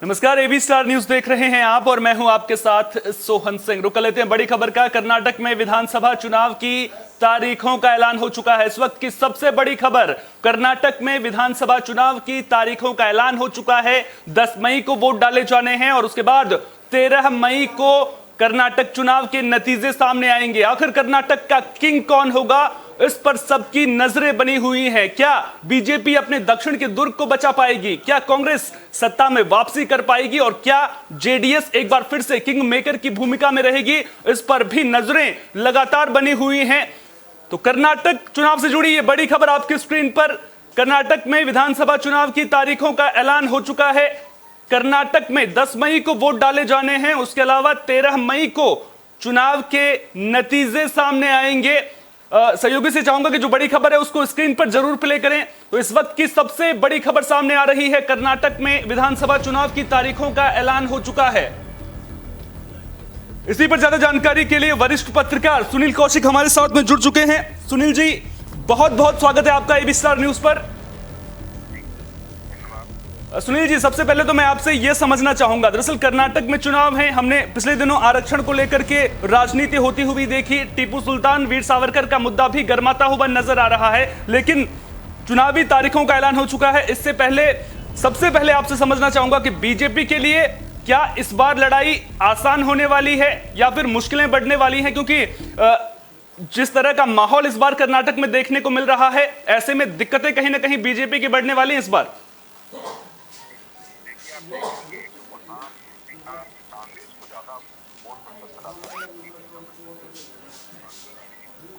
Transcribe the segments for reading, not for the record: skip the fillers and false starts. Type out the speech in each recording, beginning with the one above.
नमस्कार, AB star news देख रहे हैं आप और मैं हूं आपके साथ सोहन सिंह। रुक लेते हैं बड़ी खबर का। कर्नाटक में विधानसभा चुनाव की तारीखों का ऐलान हो चुका है। इस वक्त की सबसे बड़ी खबर, कर्नाटक में विधानसभा चुनाव की तारीखों का ऐलान हो चुका है। 10 मई को वोट डाले जाने हैं और उसके बाद 13 मई को कर्नाटक चुनाव के नतीजे सामने आएंगे। आखिर कर्नाटक का किंग कौन होगा, इस पर सबकी नजरें बनी हुई हैं। क्या बीजेपी अपने दक्षिण के दुर्ग को बचा पाएगी? क्या कांग्रेस सत्ता में वापसी कर पाएगी? और क्या जेडीएस एक बार फिर से किंग मेकर की भूमिका में रहेगी? इस पर भी नजरें लगातार बनी हुई हैं। तो कर्नाटक चुनाव से जुड़ी ये बड़ी खबर आपकी स्क्रीन पर। कर्नाटक में विधानसभा चुनाव की तारीखों का ऐलान हो चुका है। कर्नाटक में 10 मई को वोट डाले जाने हैं। उसके अलावा 13 मई को चुनाव के नतीजे सामने आएंगे। सहयोगी से चाहूंगा कि जो बड़ी खबर है उसको स्क्रीन पर जरूर प्ले करें। तो इस वक्त की सबसे बड़ी खबर सामने आ रही है, कर्नाटक में विधानसभा चुनाव की तारीखों का ऐलान हो चुका है। इसी पर ज्यादा जानकारी के लिए वरिष्ठ पत्रकार सुनील कौशिक हमारे साथ में जुड़ चुके हैं। सुनील जी, बहुत बहुत स्वागत है आपका एबी स्टार न्यूज पर। सुनील जी, सबसे पहले तो मैं आपसे यह समझना चाहूंगा, दरअसल कर्नाटक में चुनाव है। हमने पिछले दिनों आरक्षण को लेकर के राजनीति होती हुई देखी। टीपू सुल्तान, वीर सावरकर का मुद्दा भी गर्माता हुआ नजर आ रहा है, लेकिन चुनावी तारीखों का ऐलान हो चुका है। इससे पहले सबसे पहले आपसे समझना चाहूंगा कि बीजेपी के लिए क्या इस बार लड़ाई आसान होने वाली है या फिर मुश्किलें बढ़ने वाली हैं? क्योंकि जिस तरह का माहौल इस बार कर्नाटक में देखने को मिल रहा है, ऐसे में दिक्कतें कहीं ना कहीं बीजेपी की बढ़ने वाली हैं इस बार। कांग्रेस को ज्यादा वोट प्रतिशत मिलाता है।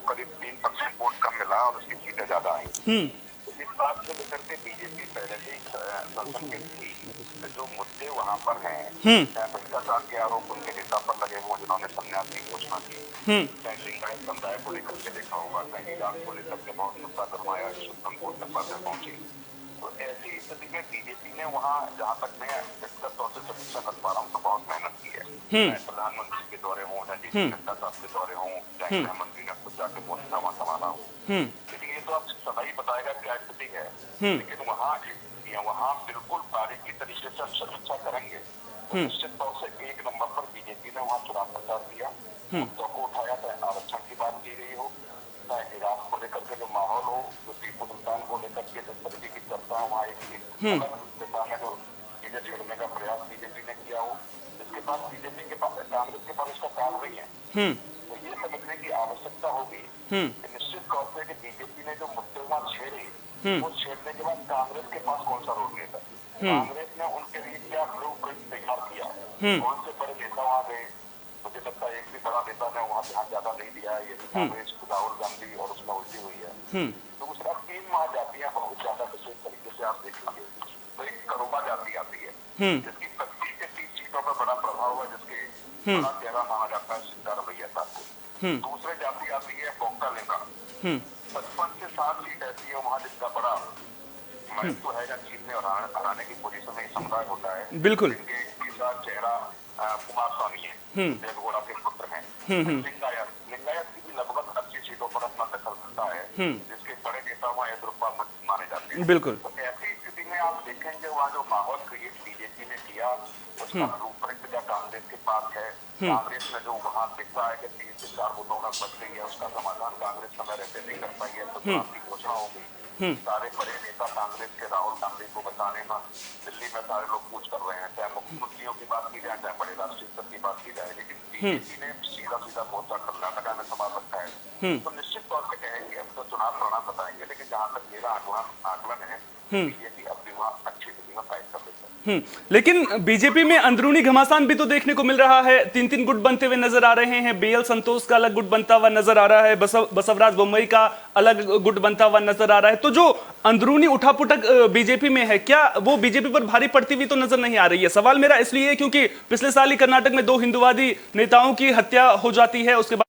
करीब 3% वोट कम मिला और उसकी सीटें ज्यादा आई। इस बात को लेकर के बीजेपी पहले से संसद थी। जो मुद्दे वहां पर हैं, भ्रष्टाचार के आरोप उनके नेता पर लगे हुए जिन्होंने संन्यास की घोषणा की, लिंगायत समुदाय को लेकर के देखा होगा, कहीं को लेकर के बहुत मुद्दा गरमाया, सुप्रीम कोर्ट तक बातें पहुंची। तो ऐसी स्थिति में बीजेपी ने वहाँ, जहाँ तक मैं व्यक्तिगत तौर से समीक्षा कर पा रहा हूँ, तो बहुत मेहनत की है। प्रधानमंत्री के दौरे हों, चाहे नड्डा साहब के दौरे हों, चाहे गृहमंत्री ने खुद जाके मोर्चा वहाँ संभाला हो, लेकिन ये तो आप सदा ही बताएगा क्या स्थिति है। लेकिन वहाँ बिल्कुल बारीकी तरीके से समीक्षा करेंगे तो निश्चित तौर से एक नंबर पर बीजेपी ने वहाँ चुनाव प्रचार किया, मुद्दों को उठाया, चाहे आरक्षण की बात की गई हो, चाहे इराक को लेकर के जो माहौल हो, जो टीपू सुल्तान को लेकर के जिस तरीके की चर्चा वहाँ एक दिशा में जो चीजें छेड़ने का प्रयास बीजेपी ने किया हो, जिसके पास बीजेपी के पास, कांग्रेस के पास उसका कार्रवाई है। तो ये समझने की आवश्यकता होगी कि निश्चित तौर से कि बीजेपी ने जो मुद्दे वहाँ छेड़े, वो छेड़ने के बाद कांग्रेस के पास कौन सा रोड लेकर, कांग्रेस ने उनके लिए क्या ब्लूप्रिंट तैयार किया, कौन से बड़े नेता वहाँ गए। मुझे लगता है एक भी बड़ा नेता ने वहाँ ध्यान ज्यादा नहीं दिया है। ये कांग्रेस राहुल गांधी और उसमें उलझी हुई है। दूसरा, 3 महाजातियां बहुत ज्यादा विशेष तरीके से आप देखेंगे तो एक करोबा जाति आती है, जिसकी 25 से 30 सीटों पर बड़ा प्रभाव है, जिसके बड़ा चेहरा माना जाता है सिद्धारमैया साहब को। दूसरे जाति आती है कोंका लेंगा, 55 से 60 सीट ऐसी है वहाँ जिसका बड़ा महत्व है, जीतने और हराने की पोजीशन में समुदाय होता है। बिल्कुल। तीसरा चेहरा कुमार स्वामी है, देवगौड़ा के पुत्र हैं। लिंगायत की भी लगभग 80 सीटों पर अपना दखल रखता है, जिसके बड़े नेता वहाँ येद्रुप्पा माने जाते हैं। बिल्कुल। तो ऐसी स्थिति में आप देखेंगे वहाँ जो माहौल क्रिएट बीजेपी ने किया, उसका ब्लूप्रिंट का कांग्रेस के पास है। कांग्रेस में जो वहाँ दिखता है कि 3 से 4 वोटों में बच गई है, उसका समाधान कांग्रेस समय रहते नहीं कर पाई है, तो चुनाव की घोषणा हो गई। सारे बड़े नेता कांग्रेस के राहुल गांधी को बचाने में दिल्ली में सारे लोग कूच कर रहे हैं, चाहे मुख्यमंत्रियों की बात की जाए, चाहे बड़े राष्ट्रीय स्तर की बात की जाए, लेकिन बीजेपी ने सीधा सीधा मोर्चा कर्नाटक में संभाल रखा है। तो निश्चित तौर पर कहेंगे हम तो चुनाव परिणाम बताएंगे, लेकिन जहां तक मेरा आकलन है, बीजेपी अपनी वहां अच्छी स्थिति में फाइट कर देता है। लेकिन बीजेपी में अंदरूनी घमासान भी तो देखने को मिल रहा है। 3-3 गुट बनते हुए नजर आ रहे हैं। बीएल संतोष का अलग गुट बनता हुआ नजर आ रहा है, बसवराज बोम्मई का अलग गुट बनता हुआ नजर आ रहा है। तो जो अंदरूनी उठापुटक बीजेपी में है, क्या वो बीजेपी पर भारी पड़ती हुई तो नजर नहीं आ रही है? सवाल मेरा इसलिए है क्योंकि पिछले साल ही कर्नाटक में 2 हिंदुवादी नेताओं की हत्या हो जाती है, उसके बाद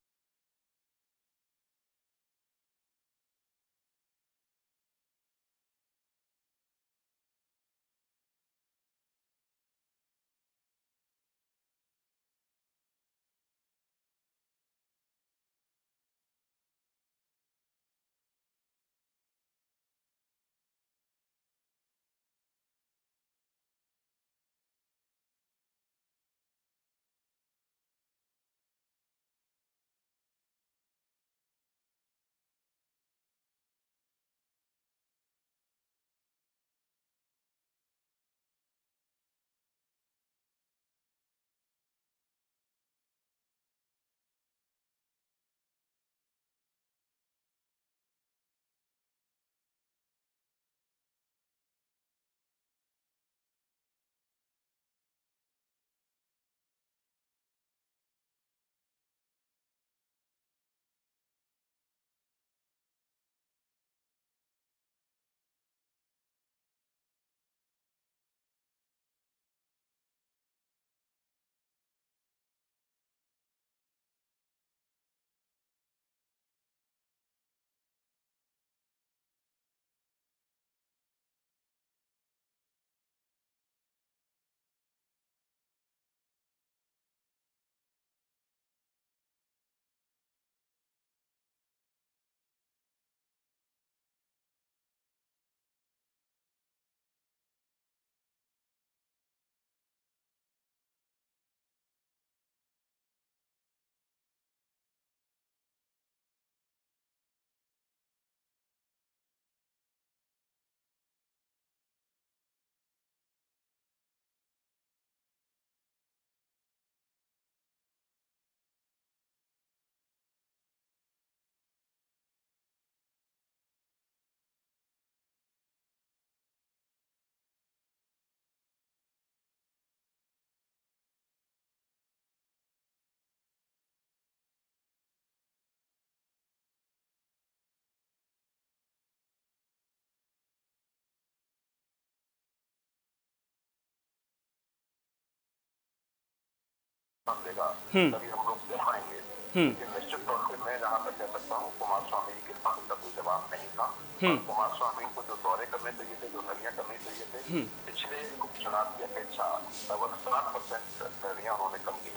समर्थन देगा तभी हम लोग दे पाएंगे। लेकिन निश्चित तौर पे मैं जहाँ तक कह सकता हूँ, कुमार स्वामी जी के पास उनका कोई जवाब नहीं था। और कुमार स्वामी को जो दौरे करने चाहिए थे, जो रैलियां करनी चाहिए थे, पिछले उपचुनाव की अपेक्षा लगभग 60% रैलियां उन्होंने कम की।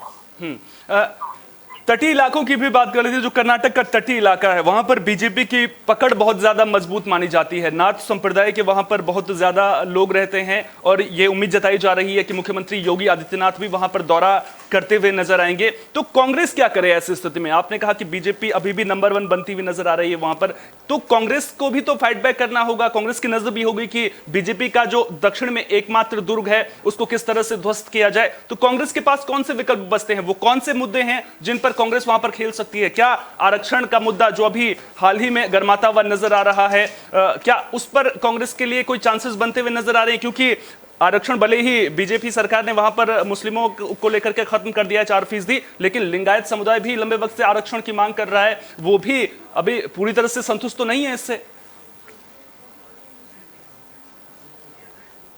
तटीय इलाकों की भी बात कर रहे थे। जो कर्नाटक का तटीय इलाका है वहां पर बीजेपी की पकड़ बहुत ज्यादा मजबूत मानी जाती है। नाथ संप्रदाय के वहां पर बहुत ज्यादा लोग रहते हैं और ये उम्मीद जताई जा रही है कि मुख्यमंत्री योगी आदित्यनाथ भी वहां पर दौरा करते हुए नजर आएंगे। तो कांग्रेस क्या करे ऐसी स्थिति में? आपने कहा कि बीजेपी अभी भी नंबर 1 बनती हुई नजर आ रही है वहां पर, तो कांग्रेस को भी तो फाइट बैक करना होगा। कांग्रेस की नजर भी होगी कि बीजेपी का जो दक्षिण में एकमात्र दुर्ग है उसको किस तरह से ध्वस्त किया जाए। तो कांग्रेस के पास कौन से विकल्प बचते हैं? वो कौन से मुद्दे हैं जिन पर कांग्रेस वहां पर खेल सकती है? क्या आरक्षण का मुद्दा जो अभी हाल ही में गर्माता हुआ नजर आ रहा है, क्या उस पर कांग्रेस के लिए कोई चांसेस बनते हुए नजर आ रहे हैं? क्योंकि आरक्षण भले ही बीजेपी सरकार ने वहां पर मुस्लिमों को लेकर के खत्म कर दिया है 4%, लेकिन लिंगायत समुदाय भी लंबे वक्त से आरक्षण की मांग कर रहा है। वो भी अभी पूरी तरह से संतुष्ट तो नहीं है इससे।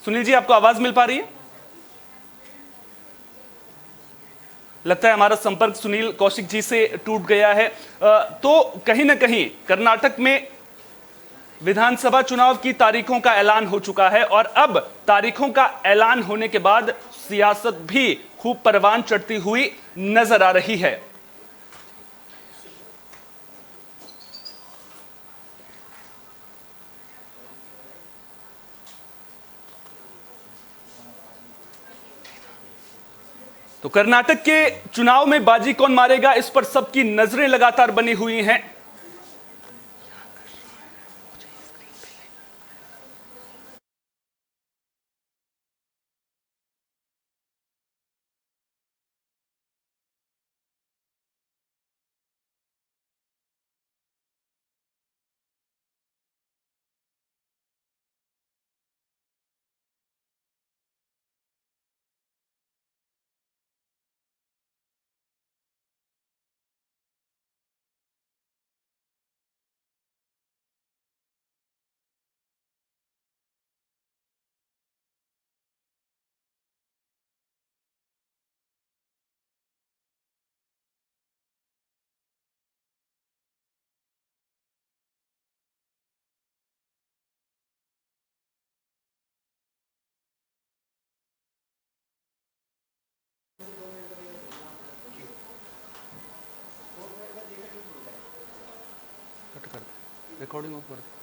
सुनील जी, आपको आवाज मिल पा रही है? लगता है हमारा संपर्क सुनील कौशिक जी से टूट गया है। तो कहीं ना कहीं कर्नाटक में विधानसभा चुनाव की तारीखों का ऐलान हो चुका है और अब तारीखों का ऐलान होने के बाद सियासत भी खूब परवान चढ़ती हुई नजर आ रही है। तो कर्नाटक के चुनाव में बाजी कौन मारेगा, इस पर सबकी नजरें लगातार बनी हुई हैं। रिकॉर्डिंग ऑफ कर